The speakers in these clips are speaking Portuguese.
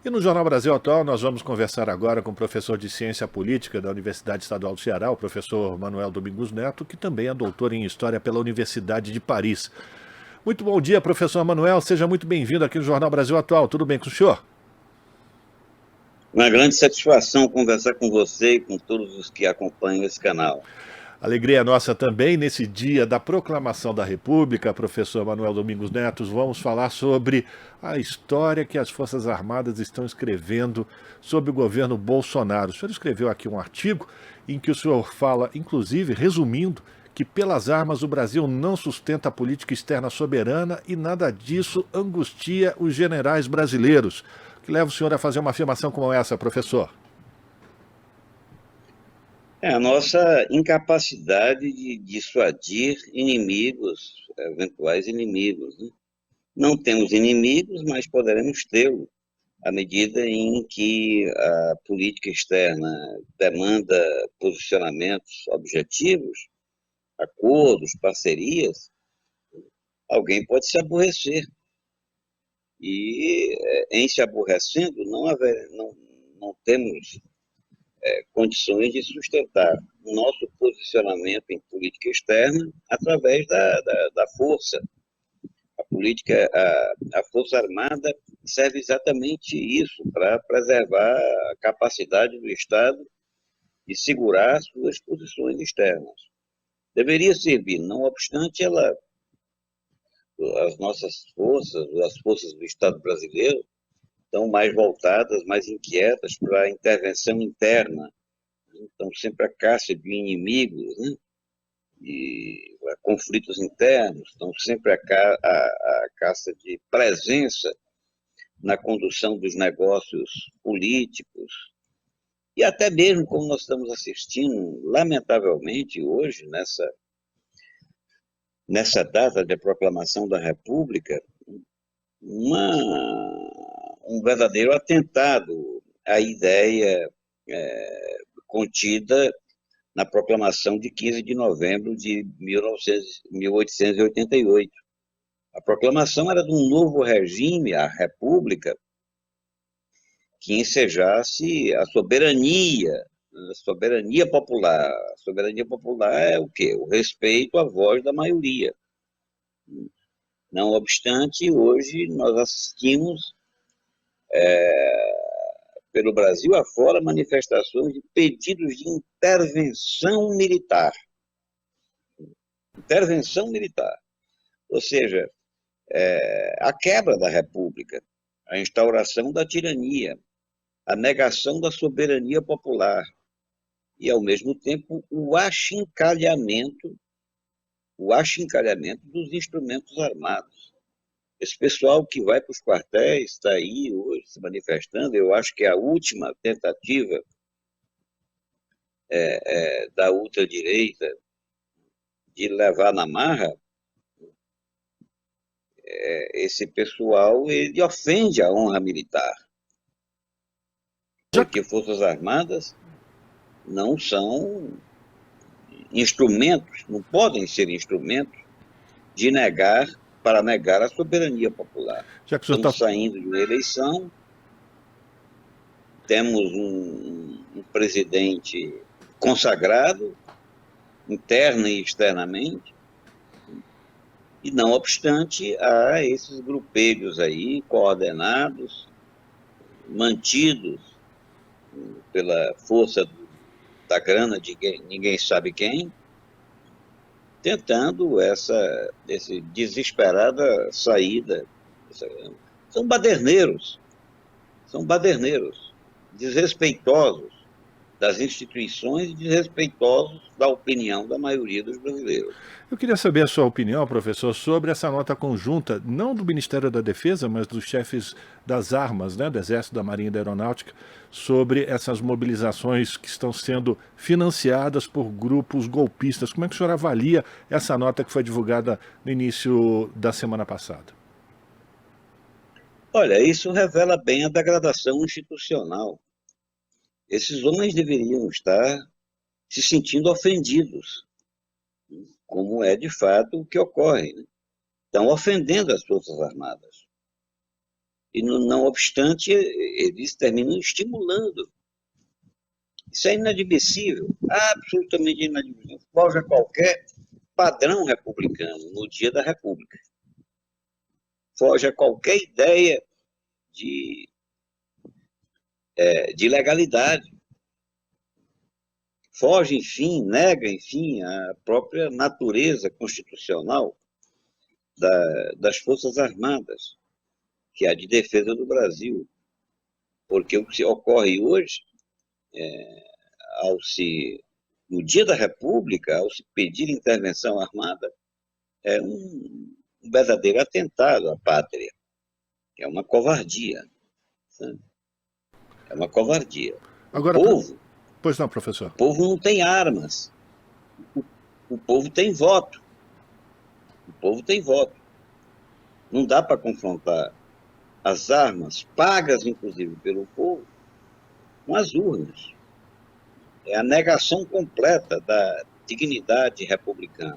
E no Jornal Brasil Atual nós vamos conversar agora com o professor de Ciência Política da Universidade Estadual do Ceará, o professor Manuel Domingos Neto, que também é doutor em História pela Universidade de Paris. Muito bom dia, professor Manuel, seja muito bem-vindo aqui no Jornal Brasil Atual. Tudo bem com o senhor? Uma grande satisfação conversar com você e com todos os que acompanham esse canal. Alegria nossa também nesse dia da proclamação da República, professor Manuel Domingos Neto. Vamos falar sobre a história que as Forças Armadas estão escrevendo sobre o governo Bolsonaro. O senhor escreveu aqui um artigo em que o senhor fala, inclusive, resumindo, que pelas armas o Brasil não sustenta a política externa soberana e nada disso angustia os generais brasileiros. O que leva o senhor a fazer uma afirmação como essa, professor? É a nossa incapacidade de dissuadir inimigos, eventuais inimigos, né? Não temos inimigos, mas poderemos tê-lo à medida em que a política externa demanda posicionamentos objetivos, acordos, parcerias. Alguém pode se aborrecer. E em se aborrecendo, não temos condições de sustentar o nosso posicionamento em política externa através da força. A Força Armada serve exatamente isso, para preservar a capacidade do Estado de segurar suas posições externas. Deveria servir, não obstante, as nossas forças, as forças do Estado brasileiro, estão mais voltadas, mais inquietas para a intervenção interna. Estão sempre à caça de inimigos, né? E conflitos internos, estão sempre à caça de presença na condução dos negócios políticos. E até mesmo como nós estamos assistindo, lamentavelmente, hoje, nessa data de proclamação da República, um verdadeiro atentado à ideia contida na proclamação de 15 de novembro de 1888. A proclamação era de um novo regime, a República, que ensejasse a soberania popular. A soberania popular é o quê? O respeito à voz da maioria. Não obstante, hoje nós assistimos pelo Brasil afora manifestações de pedidos de intervenção militar. Intervenção militar. Ou seja, a quebra da República, a instauração da tirania, a negação da soberania popular e, ao mesmo tempo, o achincalhamento dos instrumentos armados. Esse pessoal que vai para os quartéis está aí hoje se manifestando. Eu acho que a última tentativa da ultradireita de levar na marra, esse pessoal ele ofende a honra militar, porque Forças Armadas não são instrumentos, não podem ser instrumentos para negar a soberania popular. Estamos saindo de uma eleição, temos um presidente consagrado, interna e externamente, e não obstante, há esses grupelhos aí, coordenados, mantidos pela força da grana de ninguém sabe quem, tentando essa desesperada saída. São baderneiros, desrespeitosos das instituições e desrespeitosos da opinião da maioria dos brasileiros. Eu queria saber a sua opinião, professor, sobre essa nota conjunta, não do Ministério da Defesa, mas dos chefes das armas, né, do Exército, da Marinha e da Aeronáutica, sobre essas mobilizações que estão sendo financiadas por grupos golpistas. Como é que o senhor avalia essa nota que foi divulgada no início da semana passada? Olha, isso revela bem a degradação institucional. Esses homens deveriam estar se sentindo ofendidos, como é de fato o que ocorre, né? Estão ofendendo as Forças Armadas. E, não obstante, eles terminam estimulando. Isso é inadmissível, absolutamente inadmissível. Foge a qualquer padrão republicano no dia da República. Foge a qualquer ideia de legalidade. Foge, enfim, nega, enfim, a própria natureza constitucional das Forças Armadas, que é a de defesa do Brasil. Porque o que ocorre hoje, no dia da República, ao se pedir intervenção armada, é um verdadeiro atentado à pátria. É uma covardia. Sabe? É uma covardia. Agora, pois não, professor. O povo não tem armas. O povo tem voto. O povo tem voto. Não dá para confrontar as armas, pagas inclusive pelo povo, com as urnas. É a negação completa da dignidade republicana.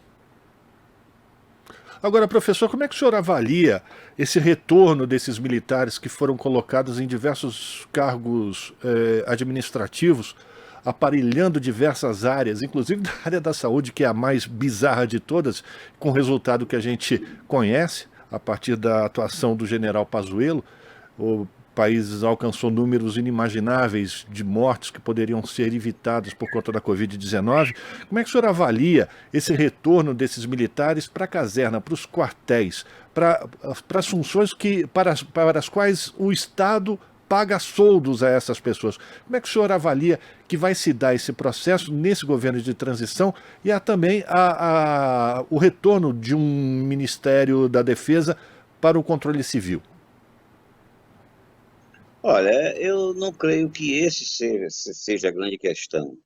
Agora, professor, como é que o senhor avalia esse retorno desses militares que foram colocados em diversos cargos administrativos, aparelhando diversas áreas, inclusive da área da saúde, que é a mais bizarra de todas, com o resultado que a gente conhece, a partir da atuação do general Pazuello? O país alcançou números inimagináveis de mortes que poderiam ser evitados por conta da Covid-19. Como é que o senhor avalia esse retorno desses militares para a caserna, para os quartéis, para as funções para as quais o Estado paga soldos a essas pessoas? Como é que o senhor avalia que vai se dar esse processo nesse governo de transição e também o retorno de um Ministério da Defesa para o controle civil? Olha, eu não creio que esse seja a grande questão.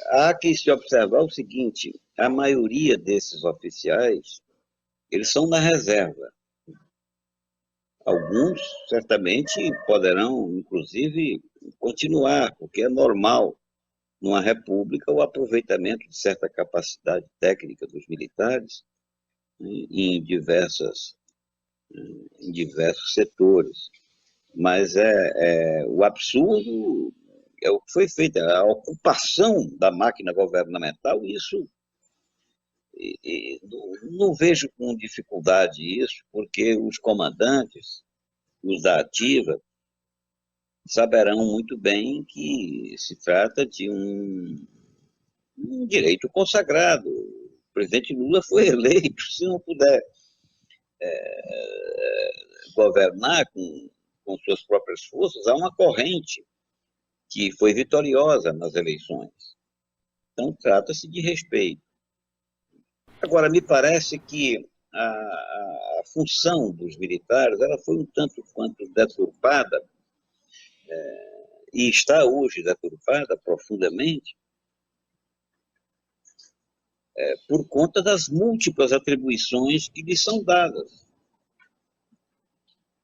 Há que se observar o seguinte: a maioria desses oficiais, eles são da reserva. Alguns, certamente, poderão, inclusive, continuar, porque é normal, numa república, o aproveitamento de certa capacidade técnica dos militares, né, em diversos setores. Mas o absurdo é o que foi feito, a ocupação da máquina governamental. Isso não vejo com dificuldade isso, porque os comandantes, os da ativa, saberão muito bem que se trata de um direito consagrado. O presidente Lula foi eleito. Se não puder governar com suas próprias forças, há uma corrente que foi vitoriosa nas eleições. Então, trata-se de respeito. Agora, me parece que a função dos militares ela foi um tanto quanto deturpada, e está hoje deturpada profundamente, por conta das múltiplas atribuições que lhes são dadas.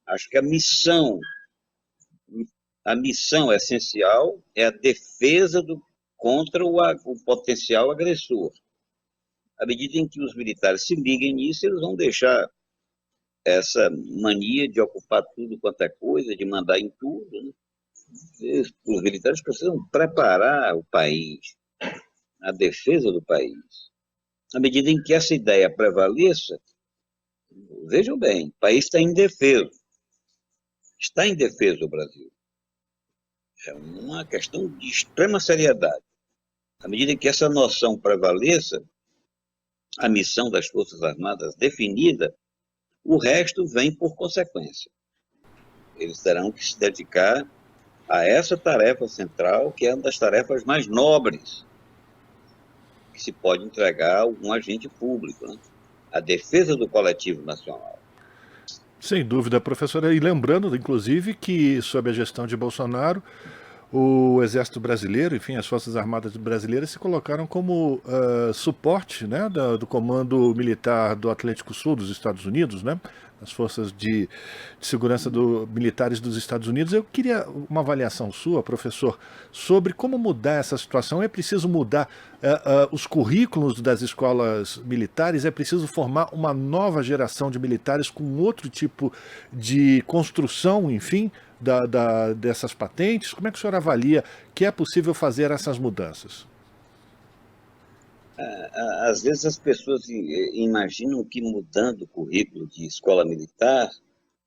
Acho que a missão essencial é a defesa contra o potencial agressor. À medida em que os militares se liguem nisso, eles vão deixar essa mania de ocupar tudo quanto é coisa, de mandar em tudo, né? Os militares precisam preparar o país, a defesa do país. À medida em que essa ideia prevaleça, vejam bem, o país está indefeso. Está indefeso o Brasil. É uma questão de extrema seriedade. À medida em que essa noção prevaleça, a missão das Forças Armadas definida, o resto vem por consequência. Eles terão que se dedicar a essa tarefa central, que é uma das tarefas mais nobres que se pode entregar a algum agente público, né? A defesa do coletivo nacional. Sem dúvida, professora. E lembrando, inclusive, que sob a gestão de Bolsonaro, o Exército Brasileiro, enfim, as Forças Armadas Brasileiras se colocaram como suporte, né, do Comando Militar do Atlântico Sul dos Estados Unidos, né, as forças de segurança militares dos Estados Unidos. Eu queria uma avaliação sua, professor, sobre como mudar essa situação. É preciso mudar os currículos das escolas militares, é preciso formar uma nova geração de militares com outro tipo de construção, enfim, dessas patentes. Como é que o senhor avalia que é possível fazer essas mudanças? Às vezes as pessoas imaginam que mudando o currículo de escola militar,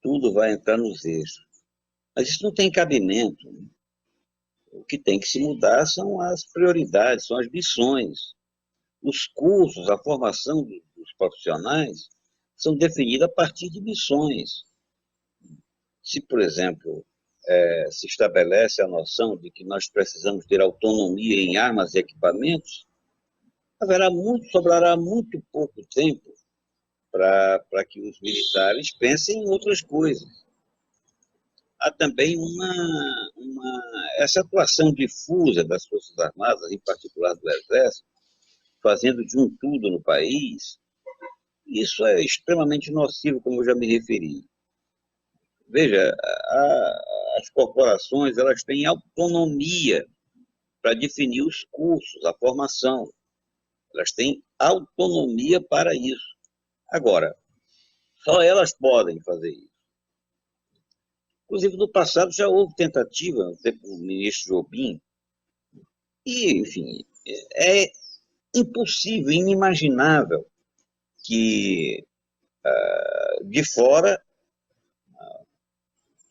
tudo vai entrar nos eixos. Mas isso não tem cabimento. O que tem que se mudar são as prioridades, são as missões. Os cursos, a formação dos profissionais são definidas a partir de missões. Se, por exemplo, se estabelece a noção de que nós precisamos ter autonomia em armas e equipamentos, sobrará muito pouco tempo para que os militares pensem em outras coisas. Há também essa atuação difusa das Forças Armadas, em particular do Exército, fazendo de um tudo no país. Isso é extremamente nocivo, como eu já me referi. Veja, as corporações elas têm autonomia para definir os cursos, a formação. Elas têm autonomia para isso. Agora, só elas podem fazer isso. Inclusive, no passado já houve tentativa, no tempo do ministro Jobim, e, enfim, é impossível, inimaginável que de fora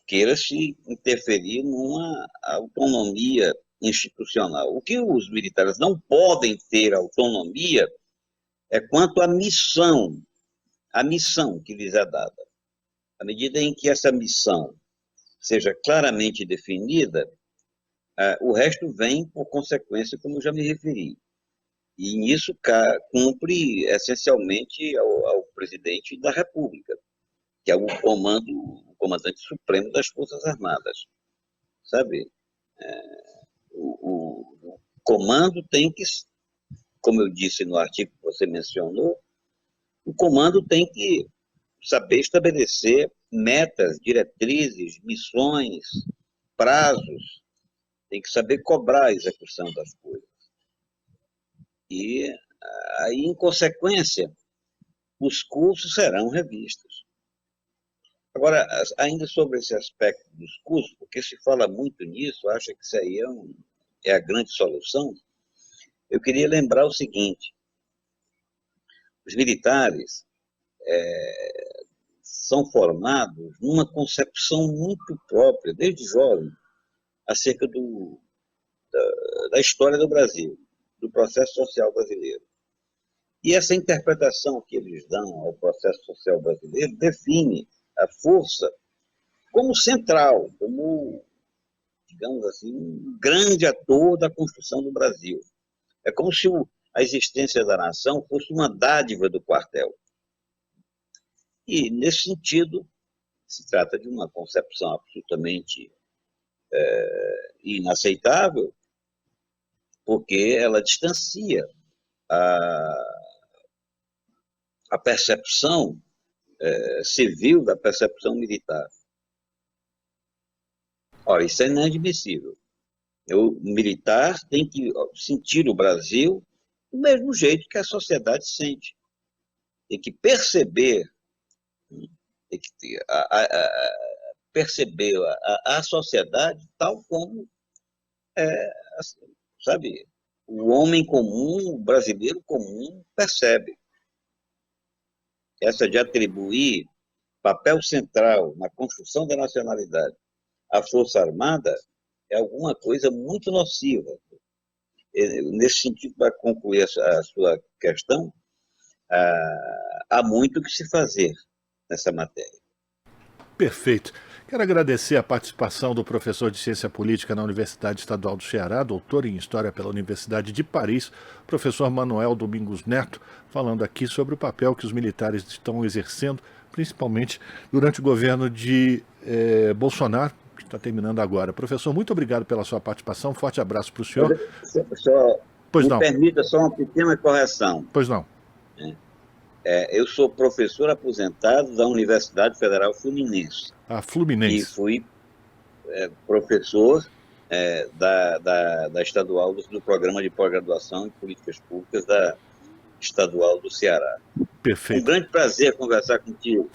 queira se interferir numa autonomia institucional. O que os militares não podem ter autonomia é quanto à missão que lhes é dada. À medida em que essa missão seja claramente definida, o resto vem por consequência, como eu já me referi. E nisso cumpre essencialmente ao presidente da República, que é o comandante supremo das Forças Armadas. Sabe? O comando tem que, como eu disse no artigo que você mencionou, o comando tem que saber estabelecer metas, diretrizes, missões, prazos, tem que saber cobrar a execução das coisas. E aí, em consequência, os cursos serão revistos. Agora, ainda sobre esse aspecto dos cursos, porque se fala muito nisso, acha que isso aí é a grande solução, eu queria lembrar o seguinte: os militares são formados numa concepção muito própria, desde jovem, acerca da história do Brasil, do processo social brasileiro. E essa interpretação que eles dão ao processo social brasileiro define a força como central, como, digamos assim, um grande ator da construção do Brasil. É como se a existência da nação fosse uma dádiva do quartel. E, nesse sentido, se trata de uma concepção absolutamente inaceitável, porque ela distancia a percepção civil da percepção militar. Ora, isso é inadmissível. O militar tem que sentir o Brasil do mesmo jeito que a sociedade sente. Tem que perceber, perceber a sociedade tal como sabe, o homem comum, o brasileiro comum percebe. Essa de atribuir papel central na construção da nacionalidade à Força Armada é alguma coisa muito nociva. Nesse sentido, para concluir a sua questão, há muito o que se fazer nessa matéria. Perfeito. Quero agradecer a participação do professor de Ciência Política na Universidade Estadual do Ceará, doutor em História pela Universidade de Paris, professor Manuel Domingos Neto, falando aqui sobre o papel que os militares estão exercendo, principalmente durante o governo de Bolsonaro, que está terminando agora. Professor, muito obrigado pela sua participação. Forte abraço para o senhor. Pois não. Me permita só uma pequena correção. Pois não. Eu sou professor aposentado da Universidade Federal Fluminense. Fluminense. E fui professor da estadual do Programa de Pós-Graduação em Políticas Públicas da Estadual do Ceará. Perfeito. Um grande prazer conversar contigo.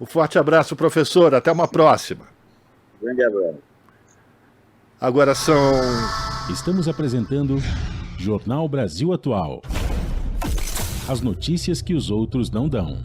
Um forte abraço, professor. Até uma próxima. Grande abraço. Agora são... Estamos apresentando Jornal Brasil Atual. As notícias que os outros não dão.